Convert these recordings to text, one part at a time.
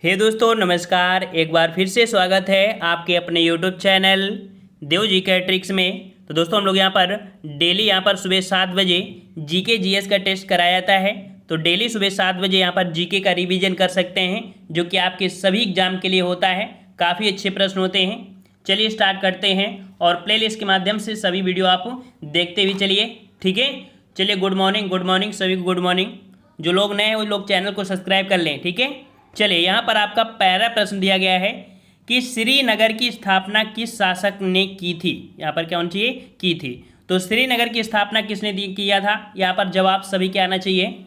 हे दोस्तों नमस्कार। एक बार फिर से स्वागत है आपके अपने यूट्यूब चैनल देव जी के ट्रिक्स में। तो दोस्तों हम लोग यहाँ पर डेली यहाँ पर सुबह 7 बजे जीके जीएस का टेस्ट कराया जाता है। तो डेली सुबह 7 बजे यहाँ पर जीके का रिवीजन कर सकते हैं, जो कि आपके सभी एग्जाम के लिए होता है। काफ़ी अच्छे प्रश्न होते हैं। चलिए स्टार्ट करते हैं और प्लेलिस्ट के माध्यम से सभी वीडियो आप देखते हुए चलिए, ठीक है। चलिए गुड मॉर्निंग सभी को गुड मॉर्निंग। जो लोग नए हैं वो लोग चैनल को सब्सक्राइब कर लें, ठीक है। चलिए यहाँ पर आपका पहला प्रश्न दिया गया है कि श्रीनगर की स्थापना किस शासक ने की थी। यहाँ पर क्या होना चाहिए, की थी। तो श्रीनगर की स्थापना किसने किया था, यहाँ पर जवाब सभी के आना चाहिए।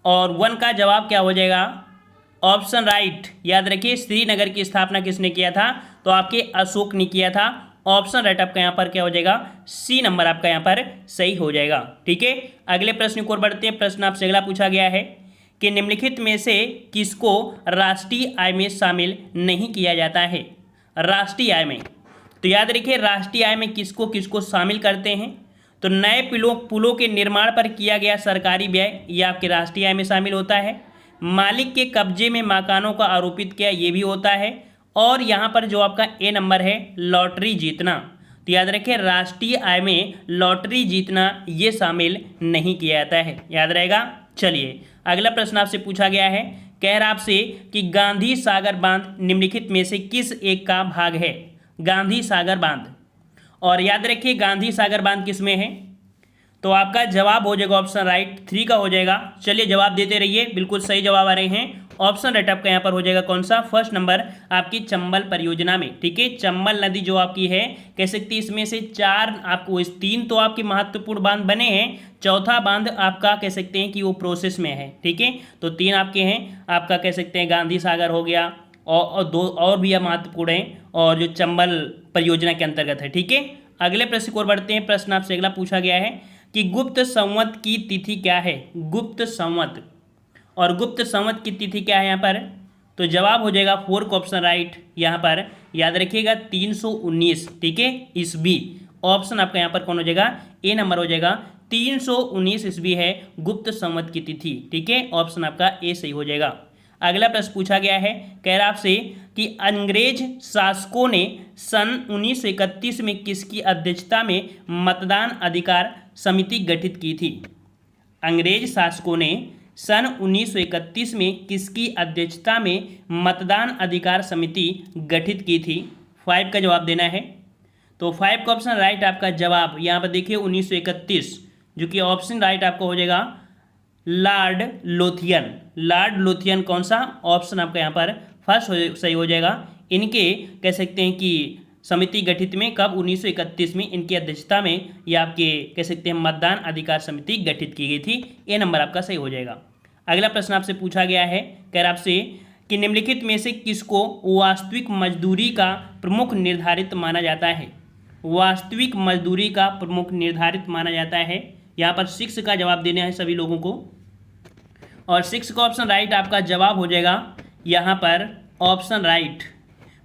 और 1 का जवाब क्या हो जाएगा, ऑप्शन राइट। याद रखिए श्रीनगर की स्थापना किसने किया था, तो आपके अशोक ने किया था। ऑप्शन राइट आपका यहाँ पर क्या हो जाएगा, सी नंबर आपका यहाँ पर सही हो जाएगा, ठीक है। अगले प्रश्न की ओर बढ़ते हैं। प्रश्न आपसे अगला पूछा गया है कि निम्नलिखित में से किसको राष्ट्रीय आय में शामिल नहीं किया जाता है। राष्ट्रीय आय में, तो याद रखिए राष्ट्रीय आय में किसको किसको शामिल करते हैं। तो नए पुलों के निर्माण पर किया गया सरकारी व्यय, ये आपके राष्ट्रीय आय में शामिल होता है। मालिक के कब्जे में मकानों का आरोपित किया, ये भी होता है। और यहाँ पर जो आपका ए नंबर है, लॉटरी जीतना। तो याद रखिए राष्ट्रीय आय में लॉटरी जीतना ये शामिल नहीं किया जाता है, याद रहेगा। चलिए अगला प्रश्न आपसे पूछा गया है, कह रहा आपसे कि गांधी सागर बांध निम्नलिखित में से किस एक का भाग है। गांधी सागर बांध, और याद रखिए गांधी सागर बांध किस में है, तो आपका जवाब हो जाएगा ऑप्शन राइट 3 का हो जाएगा। चलिए जवाब देते रहिए, बिल्कुल सही जवाब आ रहे हैं। ऑप्शन राइट आपका यहाँ पर हो जाएगा कौन सा, फर्स्ट नंबर आपकी चंबल परियोजना में, ठीक है। चंबल नदी जो आपकी है, कह सकती है इसमें से 4 आपको, 3 तो आपके महत्वपूर्ण बांध बने हैं, चौथा बांध आपका कह सकते हैं कि वो प्रोसेस में है, ठीक है। तो 3 आपके हैं, आपका कह सकते हैं गांधी सागर हो गया और 2 और भी महत्वपूर्ण हैं, और जो चंबल परियोजना के अंतर्गत है, ठीक है। अगले प्रश्न की ओर बढ़ते हैं। प्रश्न आपसे अगला पूछा गया है कि गुप्त संवत की तिथि क्या है। गुप्त संवत, और गुप्त संवत की तिथि क्या है यहाँ पर, तो जवाब हो जाएगा 4 का ऑप्शन राइट। यहाँ पर याद रखिएगा 319, ठीक है, ईस्वी। ऑप्शन आपका यहाँ पर कौन हो जाएगा, ए नंबर हो जाएगा। 319 ईस्वी है गुप्त संवत की तिथि, ठीक है। ऑप्शन आपका ए सही हो जाएगा। अगला प्रश्न पूछा गया है, कह रहा आपसे कि अंग्रेज शासकों ने सन 1931 में किसकी अध्यक्षता में मतदान अधिकार समिति गठित की थी। अंग्रेज शासकों ने सन 1931 में किसकी अध्यक्षता में मतदान अधिकार समिति गठित की थी। 5 का जवाब देना है। तो 5 का ऑप्शन राइट आपका जवाब यहाँ पर देखिए 1931, जो कि ऑप्शन राइट आपका हो जाएगा लॉर्ड लोथियन। लॉर्ड लोथियन कौन सा, ऑप्शन आपका यहाँ पर फर्स्ट सही हो जाएगा। इनके कह सकते हैं कि समिति गठित में कब, 1931 में इनकी अध्यक्षता में या आपके कह सकते हैं मतदान अधिकार समिति गठित की गई थी। ए नंबर आपका सही हो जाएगा। अगला प्रश्न आपसे पूछा गया है, कह रहा आपसे कि निम्नलिखित में से किसको वास्तविक मजदूरी का प्रमुख निर्धारित माना जाता है। वास्तविक मजदूरी का प्रमुख निर्धारित माना जाता है। यहाँ पर 6 का जवाब देना है सभी लोगों को, और 6 का ऑप्शन राइट आपका जवाब हो जाएगा यहाँ पर ऑप्शन राइट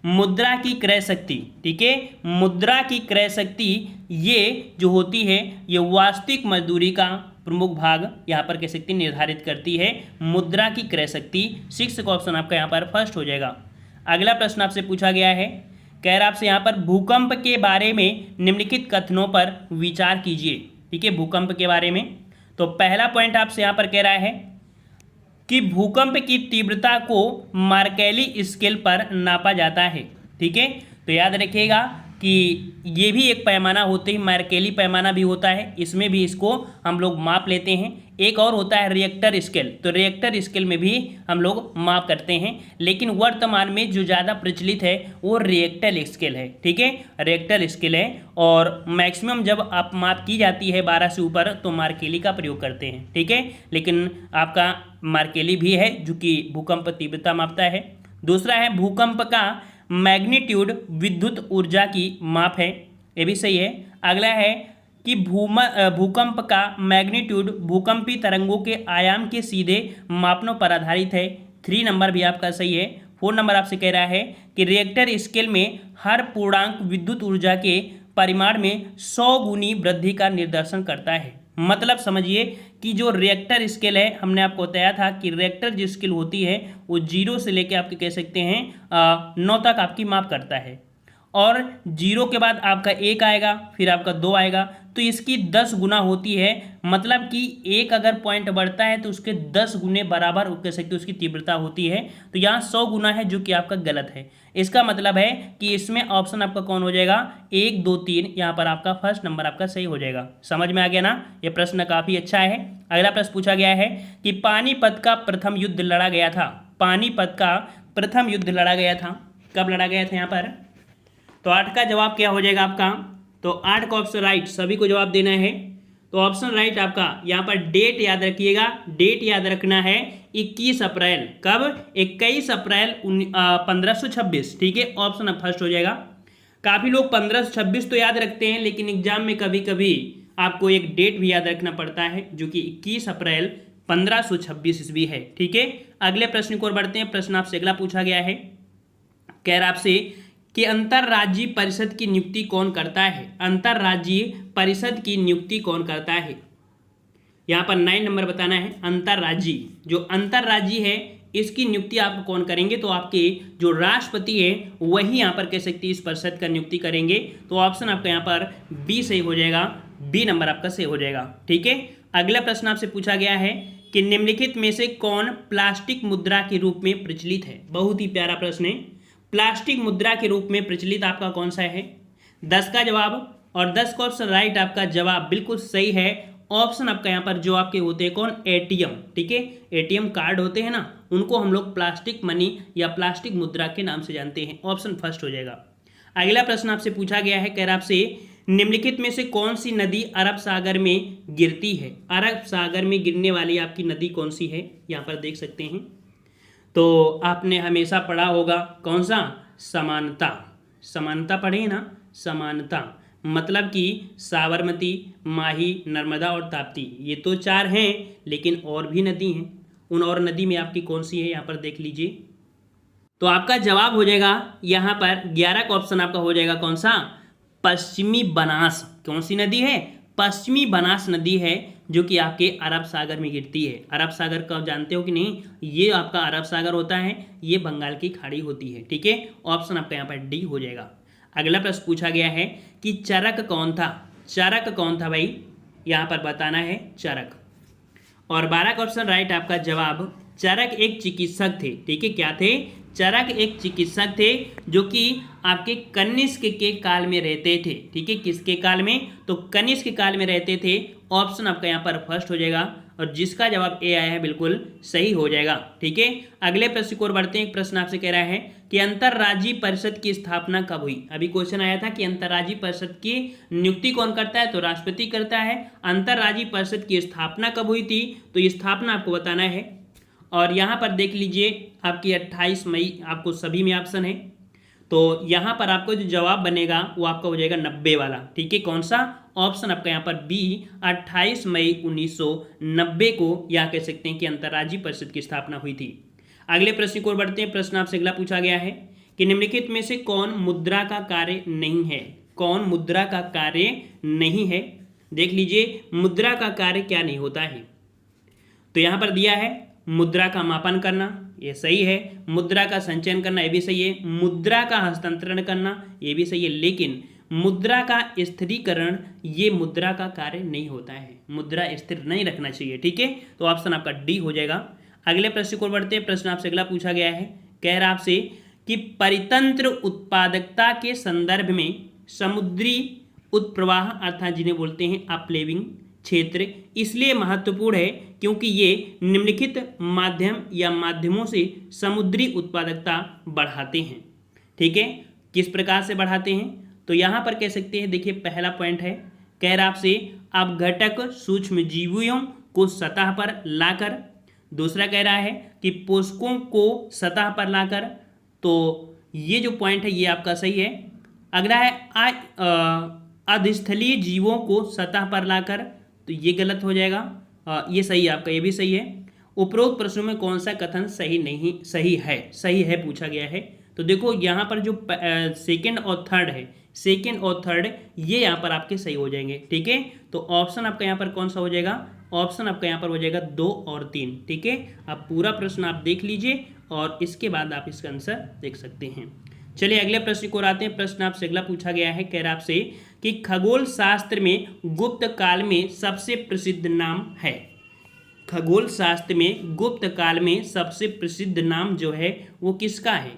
मुद्रा की क्रय शक्ति, ठीक है। मुद्रा की क्रय शक्ति ये जो होती है, ये वास्तविक मजदूरी का प्रमुख भाग यहाँ पर कह सकते निर्धारित करती है, मुद्रा की क्रय शक्ति। 6 का ऑप्शन आपका यहाँ पर फर्स्ट हो जाएगा। अगला प्रश्न आपसे पूछा गया है, कह रहा आपसे यहाँ पर भूकंप के बारे में निम्नलिखित कथनों पर विचार कीजिए, ठीक है। भूकंप के बारे में, तो पहला पॉइंट आपसे यहाँ पर कह रहा है कि भूकंप की तीव्रता को मार्केली स्केल पर नापा जाता है, ठीक है। तो याद रखिएगा कि ये भी एक पैमाना होते हैं, मार्केली पैमाना भी होता है, इसमें भी इसको हम लोग माप लेते हैं। एक और होता है रिएक्टर स्केल, तो रिएक्टर स्केल में भी हम लोग माप करते हैं, लेकिन वर्तमान में जो ज़्यादा प्रचलित है वो रिएक्टर स्केल है, ठीक है। रिएक्टर स्केल है, और मैक्सिमम जब आप माप की जाती है 12 से ऊपर तो मार्केली का प्रयोग करते हैं, ठीक है। लेकिन आपका मार्केली भी है जो कि भूकंप तीव्रता मापता है। दूसरा है भूकंप का मैग्नीट्यूड विद्युत ऊर्जा की माप है, ये भी सही है। अगला है कि भूकंप का मैग्नीट्यूड भूकंपी तरंगों के आयाम के सीधे मापनों पर आधारित है। 3 नंबर भी आपका सही है। 4 नंबर आपसे कह रहा है कि रिएक्टर स्केल में हर पूर्णांक विद्युत ऊर्जा के परिमाण में 100 गुनी वृद्धि का निर्देशन करता है। मतलब समझिए कि जो रिएक्टर स्केल है, हमने आपको बताया था कि रिएक्टर जो स्केल होती है वो 0 से लेके आपके कह सकते हैं 9 तक आपकी माप करता है। और 0 के बाद आपका 1 आएगा, फिर आपका 2 आएगा, तो इसकी 10 गुना होती है। मतलब कि एक अगर पॉइंट बढ़ता है तो उसके 10 गुने बराबर कह सकते उसकी तीव्रता होती है। तो यहाँ 100 गुना है, जो कि आपका गलत है। इसका मतलब है कि इसमें ऑप्शन आपका कौन हो जाएगा, 1 2 3, यहाँ पर आपका फर्स्ट नंबर आपका सही हो जाएगा। समझ में आ गया ना, ये प्रश्न काफ़ी अच्छा है। अगला प्रश्न पूछा गया है कि पानीपत का प्रथम युद्ध लड़ा गया था। पानीपत का प्रथम युद्ध लड़ा गया था, कब लड़ा गया था यहाँ पर? तो 8 का जवाब क्या हो जाएगा आपका? तो 8 का ऑप्शन राइट, सभी को जवाब देना है। तो ऑप्शन राइट आपका यहाँ पर डेट याद रखिएगा, डेट याद रखना है 21 अप्रैल। कब? 21 अप्रैल 1526। ठीक है, ऑप्शन अब फर्स्ट हो जाएगा। काफ़ी लोग 1526 तो याद रखते हैं, लेकिन एग्जाम में कभी कभी आपको एक डेट भी याद रखना पड़ता है, जो कि 21 अप्रैल 1526 ईस्वी है। ठीक है, अगले प्रश्न की ओर बढ़ते हैं। प्रश्न आपसे अगला पूछा गया है, कह रहा आपसे कि अंतर्राज्यीय परिषद की नियुक्ति कौन करता है? अंतर्राज्यीय परिषद की नियुक्ति कौन करता है? यहाँ पर 9 नंबर बताना है। अंतर्राज्यीय, जो अंतर्राज्यीय है, इसकी नियुक्ति आप कौन करेंगे? तो आपके जो राष्ट्रपति है वही यहाँ पर कह सकते हैं इस परिषद का नियुक्ति करेंगे। तो ऑप्शन आपका यहाँ पर बी सही हो जाएगा, बी नंबर आपका सही हो जाएगा। ठीक है, अगला प्रश्न आपसे पूछा गया है कि निम्नलिखित में से कौन प्लास्टिक मुद्रा के रूप में प्रचलित है? बहुत ही प्यारा प्रश्न है। प्लास्टिक मुद्रा के रूप में प्रचलित आपका कौन सा है? 10 का जवाब और 10 का ऑप्शन राइट, आपका जवाब बिल्कुल सही है। ऑप्शन आपका यहाँ पर जो आपके होते हैं कौन? एटीएम। ठीक है, एटीएम कार्ड होते हैं ना, उनको हम लोग प्लास्टिक मनी या प्लास्टिक मुद्रा के नाम से जानते हैं। ऑप्शन फर्स्ट हो जाएगा। अगला प्रश्न आपसे पूछा गया है, कह रहा आपसे निम्नलिखित में से कौन सी नदी अरब सागर में गिरती है? अरब सागर में गिरने वाली आपकी नदी कौन सी है? यहाँ पर देख सकते हैं। तो आपने हमेशा पढ़ा होगा कौन सा? समानता। समानता पढ़े ना, समानता। मतलब कि साबरमती, माही, नर्मदा और ताप्ती, ये तो 4 हैं, लेकिन और भी नदी हैं। उन और नदी में आपकी कौन सी है, यहाँ पर देख लीजिए। तो आपका जवाब हो जाएगा यहाँ पर 11 का ऑप्शन आपका हो जाएगा कौन सा? पश्चिमी बनास। कौन सी नदी है? पश्चिमी बनास नदी है, जो कि आपके अरब सागर में गिरती है। अरब सागर का जानते हो कि नहीं? ये आपका अरब सागर होता है, ये बंगाल की खाड़ी होती है। ठीक है, ऑप्शन आपका यहाँ पर डी हो जाएगा। अगला प्रश्न पूछा गया है कि चरक कौन था? चरक कौन था भाई? यहाँ पर बताना है चरक। और 12 का ऑप्शन राइट, आपका जवाब चरक एक चिकित्सक थे। ठीक है, क्या थे? चरक एक चिकित्सक थे, जो कि आपके कनिष्क के काल में रहते थे। ठीक है, किसके काल में? तो कनिष्क के काल में रहते थे। ऑप्शन आपका यहाँ पर फर्स्ट हो जाएगा, और जिसका जवाब ए आया है बिल्कुल सही हो जाएगा। ठीक है, अगले प्रश्न की ओर बढ़ते हैं। एक प्रश्न आपसे कह रहा है कि अंतर्राज्यीय परिषद की स्थापना कब हुई? अभी क्वेश्चन आया था कि अंतर्राज्यीय परिषद की नियुक्ति कौन करता है? तो राष्ट्रपति करता है। अंतर्राज्यीय परिषद की स्थापना कब हुई थी? तो ये स्थापना आपको बताना है। और यहाँ पर देख लीजिए आपकी 28 मई, आपको सभी में ऑप्शन है। तो यहाँ पर आपको जो जवाब बनेगा वो आपका हो जाएगा 90 वाला। ठीक है, कौन सा? ऑप्शन आपका यहाँ पर बी, 28 मई 1990 को या कह सकते हैं कि अंतर्राज्यीय परिषद की स्थापना हुई थी। अगले प्रश्न की ओर बढ़ते हैं। प्रश्न आपसे अगला पूछा गया है कि निम्नलिखित में से कौन मुद्रा का कार्य नहीं है? कौन मुद्रा का कार्य नहीं है? देख लीजिए मुद्रा का कार्य क्या नहीं होता है। तो यहाँ पर दिया है मुद्रा का मापन करना, ये सही है। मुद्रा का संचयन करना, ये भी सही है। मुद्रा का हस्तांतरण करना, ये भी सही है। लेकिन मुद्रा का स्थिरीकरण, ये मुद्रा का कार्य नहीं होता है। मुद्रा स्थिर नहीं रखना चाहिए। ठीक है, तो ऑप्शन आपका डी हो जाएगा। अगले प्रश्न को बढ़ते हैं। प्रश्न आपसे अगला पूछा गया है, कह रहा आपसे कि परितंत्र उत्पादकता के संदर्भ में समुद्री उत्प्रवाह अर्थात जिन्हें बोलते हैं अपलेविंग क्षेत्र इसलिए महत्वपूर्ण है क्योंकि ये निम्नलिखित माध्यम या माध्यमों से समुद्री उत्पादकता बढ़ाते हैं। ठीक है, किस प्रकार से बढ़ाते हैं? तो यहाँ पर कह सकते हैं, देखिए पहला पॉइंट है, कह रहा आपसे अपघटक सूक्ष्म जीवियों को सतह पर लाकर। दूसरा कह रहा है कि पोषकों को सतह पर लाकर। तो ये जो पॉइंट है ये आपका सही है। अगला है अधस्थलीय जीवों को सतह पर लाकर, तो ये गलत हो जाएगा। ये सही है आपका, ये भी सही है। उपरोक्त प्रश्नों में कौन सा कथन सही है पूछा गया है। तो देखो यहाँ पर जो सेकंड और थर्ड है, सेकंड और थर्ड ये यहाँ पर आपके सही हो जाएंगे, ठीक है। तो ऑप्शन आपका यहाँ पर कौन सा हो जाएगा, ऑप्शन आपका यहाँ पर हो जाएगा 2 और 3, ठीक है। अब पूरा प्रश्न आप देख लीजिए और इसके बाद आप इसका आंसर देख सकते हैं। चलिए अगले प्रश्न को आते हैं। प्रश्न आपसे अगला पूछा गया है, कह रहा आपसे कि खगोल शास्त्र में गुप्त काल में सबसे प्रसिद्ध नाम है। खगोल शास्त्र में गुप्त काल में सबसे प्रसिद्ध नाम जो है वो किसका है।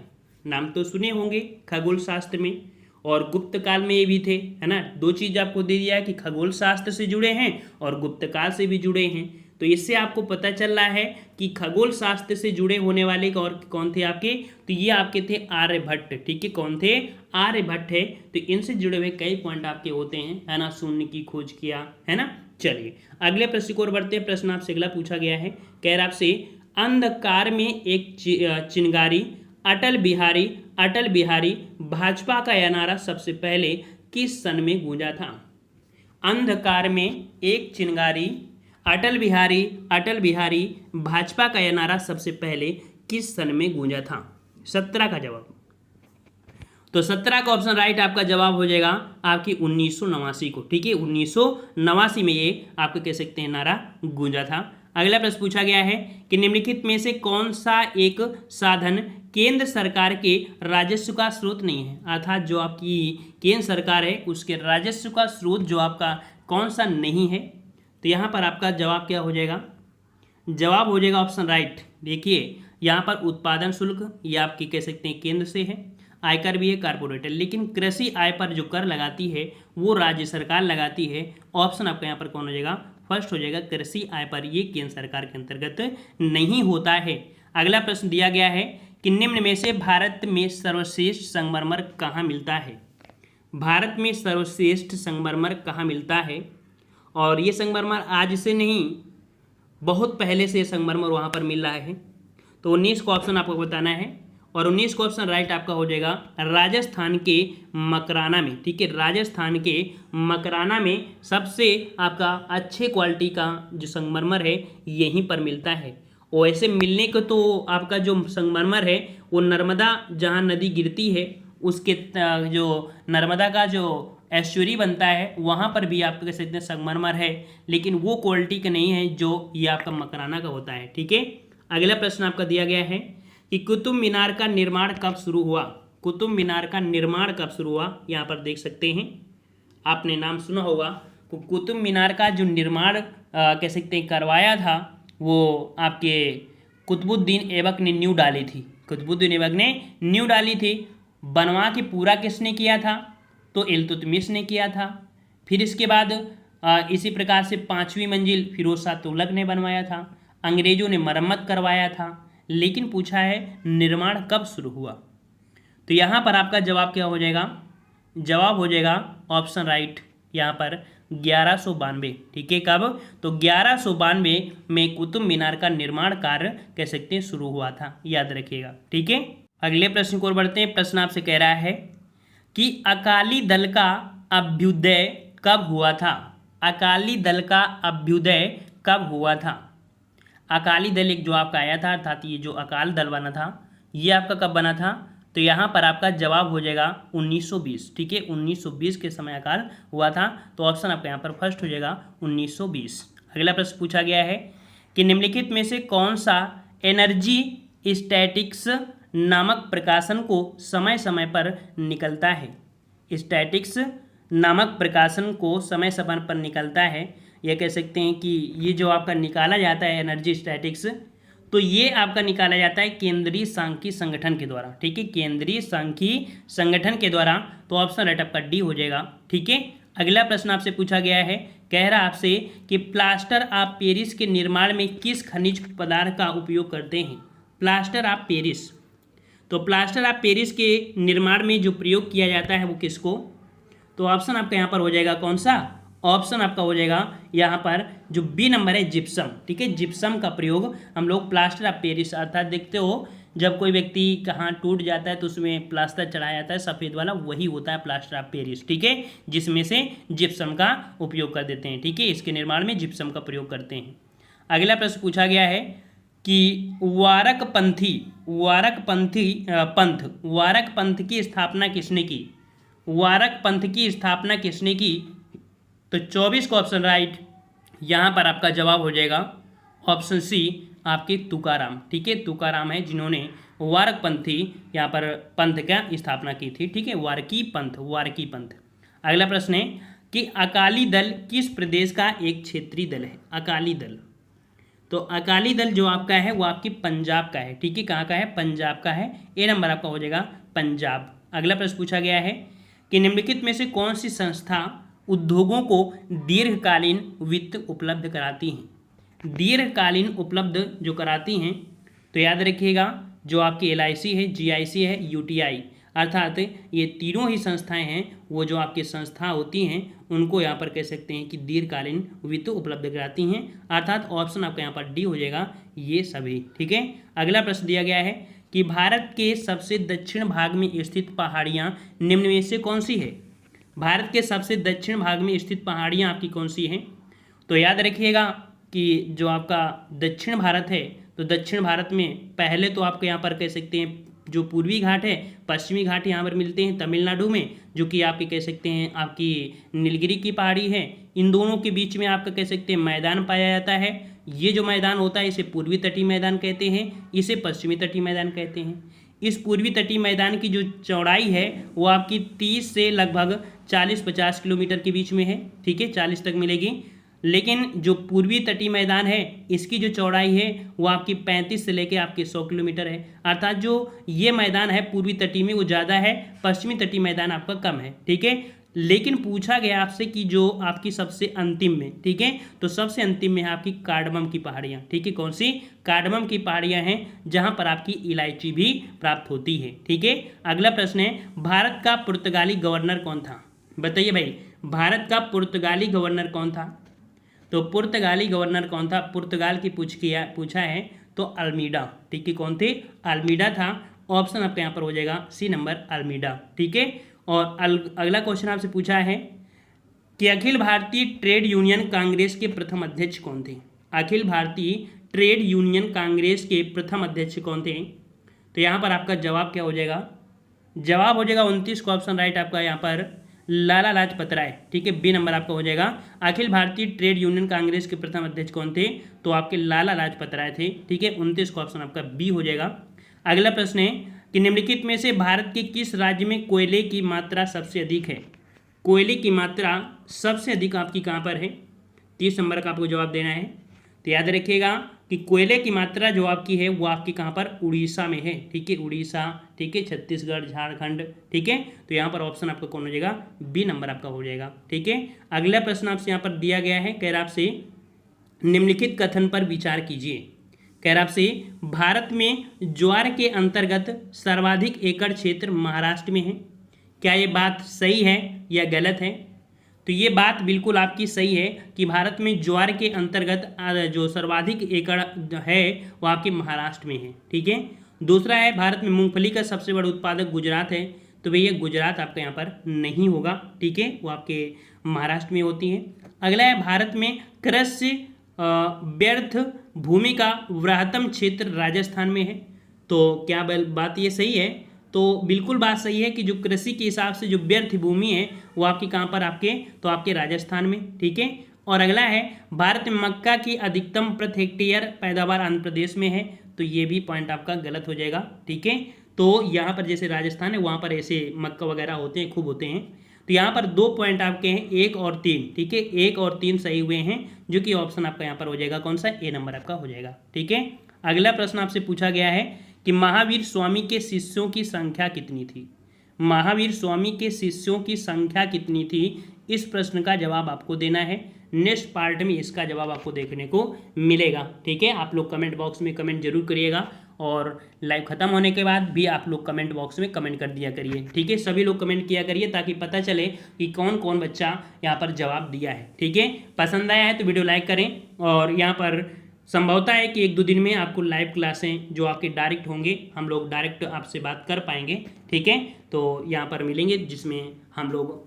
नाम तो सुने होंगे खगोल शास्त्र में, और गुप्त काल में ये भी थे, है ना। दो चीज आपको दे दिया है कि खगोल शास्त्र से जुड़े हैं और गुप्त काल से भी जुड़े हैं। तो इससे आपको पता चल रहा है कि खगोल शास्त्र से जुड़े होने वाले और कौन थे आपके, तो ये आपके थे आर्यभट्ट, ठीक है। कौन थे, आर्यभट्ट है। तो इनसे जुड़े हुए कई पॉइंट आपके होते हैं, है ना। शून्य की खोज किया, है ना। चलिए अगले प्रश्न को और बढ़ते हैं। प्रश्न आपसे अगला पूछा गया है, कह रहा आपसे अंधकार में एक चिंगारी अटल बिहारी भाजपा का यह नारा सबसे पहले किस सन में गूंजा था। अंधकार में एक चिंगारी अटल बिहारी भाजपा का यह नारा सबसे पहले किस सन में गूंजा था। 17 का जवाब, तो 17 का ऑप्शन राइट आपका जवाब हो जाएगा आपकी 1989 को, ठीक है। 1989 में ये आपको कह सकते हैं नारा गूंजा था। अगला प्रश्न पूछा गया है कि निम्नलिखित में से कौन सा एक साधन केंद्र सरकार के राजस्व का स्रोत नहीं है। अर्थात जो आपकी केंद्र सरकार है उसके राजस्व का स्रोत जो आपका कौन सा नहीं है। तो यहाँ पर आपका जवाब क्या हो जाएगा, जवाब हो जाएगा ऑप्शन राइट। देखिए यहाँ पर उत्पादन शुल्क ये आपकी कह सकते हैं केंद्र से है, आयकर भी है कारपोरेटर, लेकिन कृषि आय पर जो कर लगाती है वो राज्य सरकार लगाती है। ऑप्शन आपका यहाँ पर कौन हो जाएगा, फर्स्ट हो जाएगा। कृषि आय पर ये केंद्र सरकार के अंतर्गत नहीं होता है। अगला प्रश्न दिया गया है कि निम्न में से भारत में सर्वश्रेष्ठ संगमरमर कहाँ मिलता है। भारत में सर्वश्रेष्ठ संगमरमर कहाँ मिलता है, और ये संगमरमर आज से नहीं बहुत पहले से संगमरमर वहाँ पर मिल रहा है। तो 19 को ऑप्शन आपको बताना है, और 19 को ऑप्शन राइट आपका हो जाएगा राजस्थान के मकराना में, ठीक है। राजस्थान के मकराना में सबसे आपका अच्छे क्वालिटी का जो संगमरमर है यहीं पर मिलता है। और ऐसे मिलने को तो आपका जो संगमरमर है वो नर्मदा जहाँ नदी गिरती है उसके जो नर्मदा का जो एस्चुरी बनता है वहाँ पर भी आप कह सकते हैं संगमरमर है, लेकिन वो क्वालिटी का नहीं है जो ये आपका मकराना का होता है, ठीक है। अगला प्रश्न आपका दिया गया है कि कुतुब मीनार का निर्माण कब शुरू हुआ। कुतुब मीनार का निर्माण कब शुरू हुआ, यहाँ पर देख सकते हैं, आपने नाम सुना होगा। कुतुब मीनार का जो निर्माण कह सकते हैं करवाया था वो आपके कुतुबुद्दीन ऐबक ने नींव डाली थी। कुतुबुद्दीन ऐबक ने नींव डाली थी। बनवा के पूरा किसने किया था, तो इल्तुतमिश ने किया था। फिर इसके बाद इसी प्रकार से 5वीं मंजिल फिरोज शाह तुगलक ने बनवाया था। अंग्रेजों ने मरम्मत करवाया था, लेकिन पूछा है निर्माण कब शुरू हुआ। तो यहाँ पर आपका जवाब क्या हो जाएगा, जवाब हो जाएगा ऑप्शन राइट यहाँ पर 1192, ठीक है। कब, तो 1192 में कुतुब मीनार का निर्माण कार्य कह सकते हैं शुरू हुआ था, याद रखिएगा, ठीक है। अगले प्रश्न को बढ़ते हैं। प्रश्न आपसे कह रहा है कि अकाली दल का अभ्युदय कब हुआ था। अकाली दल का अभ्युदय कब हुआ था। अकाली दल एक जो आपका आया था, अर्थात ये जो अकाल दल बना था ये आपका कब बना था, तो यहाँ पर आपका जवाब हो जाएगा 1920, ठीक है। 1920 के समय अकाल हुआ था, तो ऑप्शन आपका यहाँ पर फर्स्ट हो जाएगा 1920। अगला प्रश्न पूछा गया है कि निम्नलिखित में से कौन सा एनर्जी स्टैटिक्स नामक प्रकाशन को समय समय पर निकलता है। स्टैटिक्स नामक प्रकाशन को समय समय पर निकलता है। यह कह सकते हैं कि ये जो आपका निकाला जाता है एनर्जी स्टैटिक्स, तो ये आपका निकाला जाता है केंद्रीय सांख्यिकी संगठन के द्वारा, ठीक है। केंद्रीय सांख्यिकी संगठन के द्वारा, तो ऑप्शन राइट आपका डी हो जाएगा, ठीक है। अगला प्रश्न आपसे पूछा गया है, कह रहा आपसे कि प्लास्टर ऑफ पेरिस के निर्माण में किस खनिज पदार्थ का उपयोग करते हैं। प्लास्टर ऑफ पेरिस, तो प्लास्टर ऑफ पेरिस के निर्माण में जो प्रयोग किया जाता है वो किसको, तो ऑप्शन आपका यहाँ पर हो जाएगा कौन सा, ऑप्शन आपका हो जाएगा यहाँ पर जो बी नंबर है जिप्सम, ठीक है। जिप्सम का प्रयोग हम लोग प्लास्टर ऑफ पेरिस, अर्थात देखते हो जब कोई व्यक्ति कहाँ टूट जाता है तो उसमें प्लास्टर चढ़ाया जाता है सफ़ेद वाला, वही होता है प्लास्टर ऑफ पेरिस, ठीक है, जिसमें से जिप्सम का उपयोग कर देते हैं, ठीक है। इसके निर्माण में जिप्सम का प्रयोग करते हैं। अगला प्रश्न पूछा गया है कि वारकपंथी वारक पंथ की स्थापना किसने की? वारक पंथ की स्थापना किसने की? तो 24 का ऑप्शन राइट। यहाँ पर आपका जवाब हो जाएगा ऑप्शन सी, आपके तुकाराम। ठीक है, तुकाराम है जिन्होंने वारक पंथी यहाँ पर पंथ का स्थापना की थी। ठीक है, वारकी पंथ। अगला प्रश्न है कि अकाली दल किस प्रदेश का एक क्षेत्रीय दल है? अकाली दल, तो अकाली दल जो आपका है वो आपकी पंजाब का है। ठीक है, कहाँ का है? पंजाब का है। ए नंबर आपका हो जाएगा पंजाब। अगला प्रश्न पूछा गया है कि निम्नलिखित में से कौन सी संस्था उद्योगों को दीर्घकालीन वित्त उपलब्ध कराती हैं? दीर्घकालीन उपलब्ध जो कराती हैं, तो याद रखिएगा जो आपकी LIC है, GIC है, UTI, अर्थात ये तीनों ही संस्थाएं हैं, वो जो आपकी संस्था होती हैं उनको यहाँ पर कह सकते हैं कि दीर्घकालीन वित्त उपलब्ध कराती हैं, अर्थात ऑप्शन आपका यहाँ पर डी हो जाएगा, ये सभी। ठीक है, अगला प्रश्न दिया गया है कि भारत के सबसे दक्षिण भाग में स्थित पहाड़ियाँ निम्न में से कौन सी है? भारत के सबसे दक्षिण भाग में स्थित पहाड़ियाँ आपकी कौन सी हैं? तो याद रखिएगा कि जो आपका दक्षिण भारत है, तो दक्षिण भारत में पहले तो आपको यहाँ पर कह सकते हैं जो पूर्वी घाट है, पश्चिमी घाट यहाँ पर मिलते हैं तमिलनाडु में, जो कि आपके कह सकते हैं आपकी नीलगिरी की पहाड़ी है। इन दोनों के बीच में आपका कह सकते हैं मैदान पाया जाता है। ये जो मैदान होता है इसे पूर्वी तटीय मैदान कहते हैं, इसे पश्चिमी तटीय मैदान कहते हैं। इस पूर्वी तटीय मैदान की जो चौड़ाई है वो आपकी 30 से लगभग 40-50 किलोमीटर के बीच में है। ठीक है, 40 तक मिलेगी। लेकिन जो पूर्वी तटीय मैदान है इसकी जो चौड़ाई है वो आपकी 35 से लेके आपके 100 किलोमीटर है, अर्थात जो ये मैदान है पूर्वी तटीय में वो ज़्यादा है, पश्चिमी तटीय मैदान आपका कम है। ठीक है, लेकिन पूछा गया आपसे कि जो आपकी सबसे अंतिम में, ठीक है, तो सबसे अंतिम में है आपकी कार्डमम की पहाड़ियाँ। ठीक है, कौन सी? कार्डमम की पहाड़ियाँ हैं जहाँ पर आपकी इलायची भी प्राप्त होती है। ठीक है, अगला प्रश्न है भारत का पुर्तगाली गवर्नर कौन था? बताइए भाई, भारत का पुर्तगाली गवर्नर कौन था? तो पुर्तगाली गवर्नर कौन था? पुर्तगाल की पूछा है तो अल्मीडा। ठीक है, कौन थे? अल्मीडा था। ऑप्शन आपका यहाँ पर हो जाएगा सी नंबर, अल्मीडा। ठीक है, और अगला क्वेश्चन आपसे पूछा है कि अखिल भारतीय ट्रेड यूनियन कांग्रेस के प्रथम अध्यक्ष कौन थे? अखिल भारतीय ट्रेड यूनियन कांग्रेस के प्रथम अध्यक्ष कौन थे? तो यहाँ पर आपका जवाब क्या हो जाएगा? जवाब हो जाएगा 29 का ऑप्शन राइट आपका यहाँ पर लाला लाजपत राय। ठीक है, बी नंबर आपका हो जाएगा। अखिल भारतीय ट्रेड यूनियन कांग्रेस के प्रथम अध्यक्ष कौन थे? तो आपके लाला लाजपत राय थे। ठीक है, 29 का ऑप्शन आपका बी हो जाएगा। अगला प्रश्न है कि निम्नलिखित में से भारत के किस राज्य में कोयले की मात्रा सबसे अधिक है? कोयले की मात्रा सबसे अधिक आपकी कहाँ पर है? 30 नंबर का आपको जवाब देना है। तो याद रखिएगा कि कोयले की मात्रा जो आपकी है वो आपकी कहाँ पर? उड़ीसा में है। ठीक है, उड़ीसा, ठीक है, छत्तीसगढ़, झारखंड। ठीक है, तो यहाँ पर ऑप्शन आपका कौन हो जाएगा? बी नंबर आपका हो जाएगा। ठीक है, अगला प्रश्न आपसे यहाँ पर दिया गया है, कह रहा आपसे निम्नलिखित कथन पर विचार कीजिए। कह रहा आपसे भारत में ज्वार के अंतर्गत सर्वाधिक एकड़ क्षेत्र महाराष्ट्र में है। क्या ये बात सही है या गलत है? तो ये बात बिल्कुल आपकी सही है कि भारत में ज्वार के अंतर्गत जो सर्वाधिक एकड़ है वो आपके महाराष्ट्र में है। ठीक है, दूसरा है भारत में मूंगफली का सबसे बड़ा उत्पादक गुजरात है। तो भैया गुजरात आपका यहाँ पर नहीं होगा। ठीक है, वो आपके महाराष्ट्र में होती है। अगला है भारत में कृषि व्यर्थ भूमि का वृहत्तम क्षेत्र राजस्थान में है। तो क्या बात ये सही है? तो बिल्कुल बात सही है कि जो कृषि के हिसाब से जो व्यर्थ भूमि है वो आपकी कहाँ पर? आपके तो आपके राजस्थान में। ठीक है, और अगला है भारत में मक्का की अधिकतम प्रति हेक्टेयर पैदावार आंध्र प्रदेश में है। तो ये भी पॉइंट आपका गलत हो जाएगा। ठीक है, तो यहाँ पर जैसे राजस्थान है वहाँ पर ऐसे मक्का वगैरह होते हैं, खूब होते हैं। तो यहाँ पर 2 पॉइंट आपके हैं, 1 और 3। ठीक है, 1 और 3 सही हुए हैं, जो कि ऑप्शन आपका यहाँ पर हो जाएगा कौन सा? ए नंबर आपका हो जाएगा। ठीक है, अगला प्रश्न आपसे पूछा गया है कि महावीर स्वामी के शिष्यों की संख्या कितनी थी? महावीर स्वामी के शिष्यों की संख्या कितनी थी? इस प्रश्न का जवाब आपको देना है। नेक्स्ट पार्ट में इसका जवाब आपको देखने को मिलेगा। ठीक है, आप लोग कमेंट बॉक्स में कमेंट जरूर करिएगा, और लाइव खत्म होने के बाद भी आप लोग कमेंट बॉक्स में कमेंट कर दिया करिए। ठीक है, सभी लोग कमेंट किया करिए ताकि पता चले कि कौन कौन बच्चा यहाँ पर जवाब दिया है। ठीक है, पसंद आया है तो वीडियो लाइक करें, और यहाँ पर संभवता है कि 1-2 दिन में आपको लाइव क्लासें जो आपके डायरेक्ट होंगे, हम लोग डायरेक्ट आपसे बात कर पाएंगे। ठीक है, तो यहाँ पर मिलेंगे जिसमें हम लोग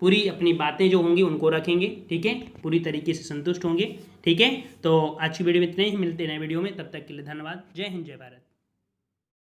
पूरी अपनी बातें जो होंगी उनको रखेंगे। ठीक है, पूरी तरीके से संतुष्ट होंगे। ठीक है, तो आज की वीडियो में इतने ही, मिलते हैं नए वीडियो में, तब तक के लिए धन्यवाद। जय हिंद, जय भारत।